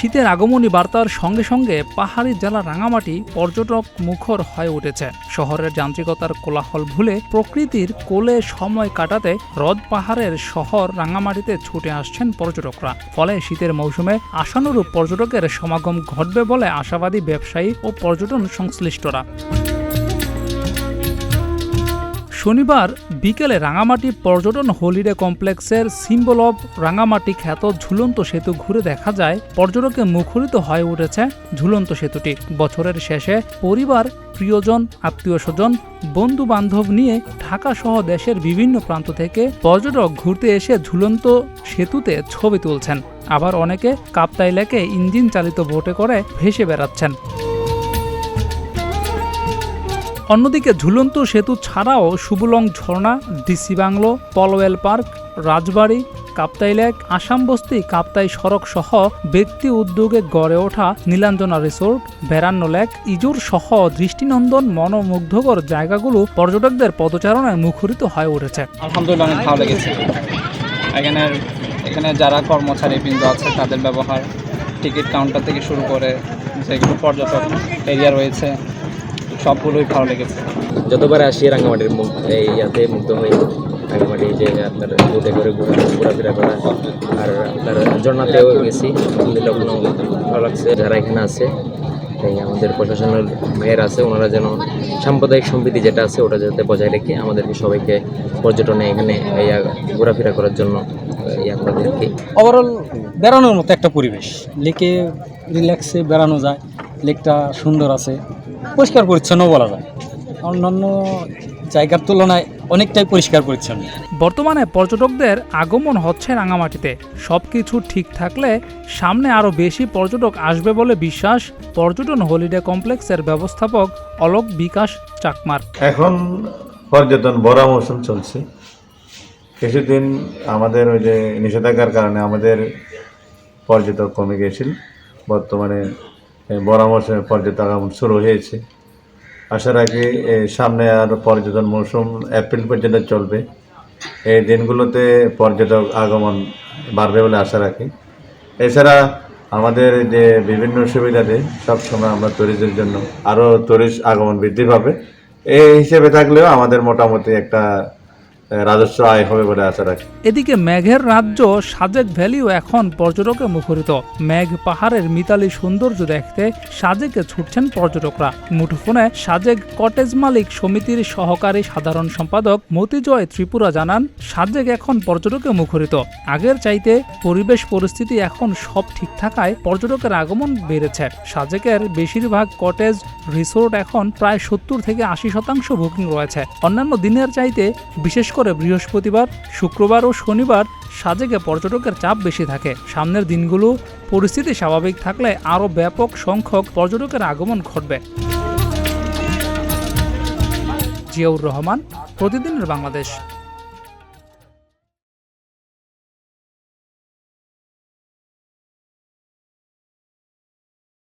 শীতের আগমনী বার্তার সঙ্গে সঙ্গে পাহাড়ি জেলা রাঙামাটি পর্যটক মুখর হয়ে উঠেছে। শহরের যান্ত্রিকতার কোলাহল ভুলে প্রকৃতির কোলে সময় কাটাতে হ্রদ পাহাড়ের শহর রাঙামাটিতে ছুটে আসছেন পর্যটকরা। ফলে শীতের মৌসুমে আশানুরূপ পর্যটকের সমাগম ঘটবে বলে আশাবাদী ব্যবসায়ী ও পর্যটন সংশ্লিষ্টরা। শনিবার বিকেলে রাঙামাটি পর্যটন হলিডে কমপ্লেক্সের সিম্বল অব রাঙামাটি খ্যাত ঝুলন্ত সেতু ঘুরে দেখা যায় পর্যটকে মুখরিত হয়ে উঠেছে ঝুলন্ত সেতুটি। বছরের শেষে পরিবার, প্রিয়জন, আত্মীয় স্বজন, বন্ধু বান্ধব নিয়ে ঢাকা সহ দেশের বিভিন্ন প্রান্ত থেকে পর্যটক ঘুরতে এসে ঝুলন্ত সেতুতে ছবি তুলছেন। আবার অনেকে কাপ্তাই লেকে ইঞ্জিন চালিত বোটে করে ভেসে বেড়াচ্ছেন। অন্যদিকে ঝুলন্ত সেতু ছাড়াও সুবুলং ঝর্ণা, ডিসি বাংলো, পলওয়েল পার্ক, রাজবাড়ি, কাপ্তাই লেক, আসাম বস্তি, কাপ্তাই সড়ক সহ ব্যক্তি উদ্যোগে গড়ে ওঠা নীলাঞ্জনা রিসোর্ট, বেড়ান্ন লেক, ইজুর সহ দৃষ্টিনন্দন মনোমুগ্ধকর জায়গাগুলো পর্যটকদের পদচারণায় মুখরিত হয়ে উঠেছে। আলহামদুলিল্লাহ অনেক ভালো লেগেছে। এখানে যারা কর্মচারী বৃন্দ আছে তাদের ব্যবহার, টিকিট কাউন্টার থেকে শুরু করে যেগুলো পর্যটক এরিয়া রয়েছে সবগুলোই ভালো লেগেছে। যতবার আসি রাঙামাটির ইয়াতে মুগ্ধ হই। রাঙামাটি যে আপনার বোটে করে ঘোরাফেরা করা, আর আপনার ঝর্ণাতেও গেছি, আলহামদুলিল্লাহ কোনো ভালো লাগছে। যারা এখানে আছে তাই আমাদের প্রশাসনের ভাইয়ের আছে, ওনারা যেন সাম্প্রদায়িক সম্প্রীতি যেটা আছে ওটা যাতে বজায় রেখে আমাদেরকে সবাইকে পর্যটনে এখানে ঘোরাফেরা করার জন্য আপনাদেরকে ওভারঅল বেড়ানোর মতো একটা পরিবেশ। লেকে রিল্যাক্সে বেড়ানো যায়, লেকটা সুন্দর আছে, পরিষ্কার পরিচ্ছন্ন বলা যায়, অন্যান্য জায়গার তুলনায় অনেকটাই পরিষ্কার পরিচ্ছন্ন। বর্তমানে পর্যটকদের আগমন হচ্ছে রাঙামাটিতে। সবকিছু ঠিক থাকলে সামনে আরও বেশি পর্যটক আসবে বলে বিশ্বাস পর্যটন হলিডে কমপ্লেক্সের ব্যবস্থাপক অলোক বিকাশ চাকমার। এখন পর্যটন বড় মৌসুম চলছে। কিছুদিন আমাদের ওই যে নিষেধাজ্ঞার কারণে আমাদের পর্যটক কমে গিয়েছিল। বর্তমানে বড় মৌসুমে পর্যটক আগমন শুরু হয়েছে। আশা রাখি সামনে আর পর্যটন মৌসুম এপ্রিল পর্যন্ত চলবে। এই দিনগুলোতে পর্যটক আগমন বাড়বে বলে আশা রাখি। এছাড়া আমাদের যে বিভিন্ন সুবিধাতে সবসময় আমরা ট্যুরিস্টদের জন্য আরও ট্যুরিস্ট আগমন বৃদ্ধি পাবে। এই হিসেবে থাকলেও আমাদের মোটামুটি একটা রাজস্ব আয় হবে বলে আশা রাখি। এদিকে মেঘের রাজ্য সাজেক ভ্যালিও এখন পর্যটকে মুখরিত। মেঘ পাহাড়ের মিতালি সৌন্দর্য দেখতে সাজেকে ছুটছেন পর্যটকরা। মুঠোফোনে সাজেক কটেজ মালিক সমিতির সহকারী সাধারণ সম্পাদক মতিজয় ত্রিপুরা জানান, সাজেক এখন পর্যটকে মুখরিত। আগের চাইতে পরিবেশ পরিস্থিতি এখন সব ঠিক থাকায় পর্যটকের আগমন বেড়েছে। সাজেকের বেশিরভাগ কটেজ রিসোর্ট এখন প্রায় 70 থেকে 80% বুকিং রয়েছে। অন্যান্য দিনের চাইতে বিশেষ করে বৃহস্পতিবার, শুক্রবার ও শনিবার সাজেকে পর্যটকের চাপ বেশি থাকে। সামনের দিনগুলো পরিস্থিতি স্বাভাবিক থাকলে আরও ব্যাপক সংখ্যক পর্যটকের আগমন ঘটবে। জিয়াউর রহমান, প্রতিদিনের বাংলাদেশ।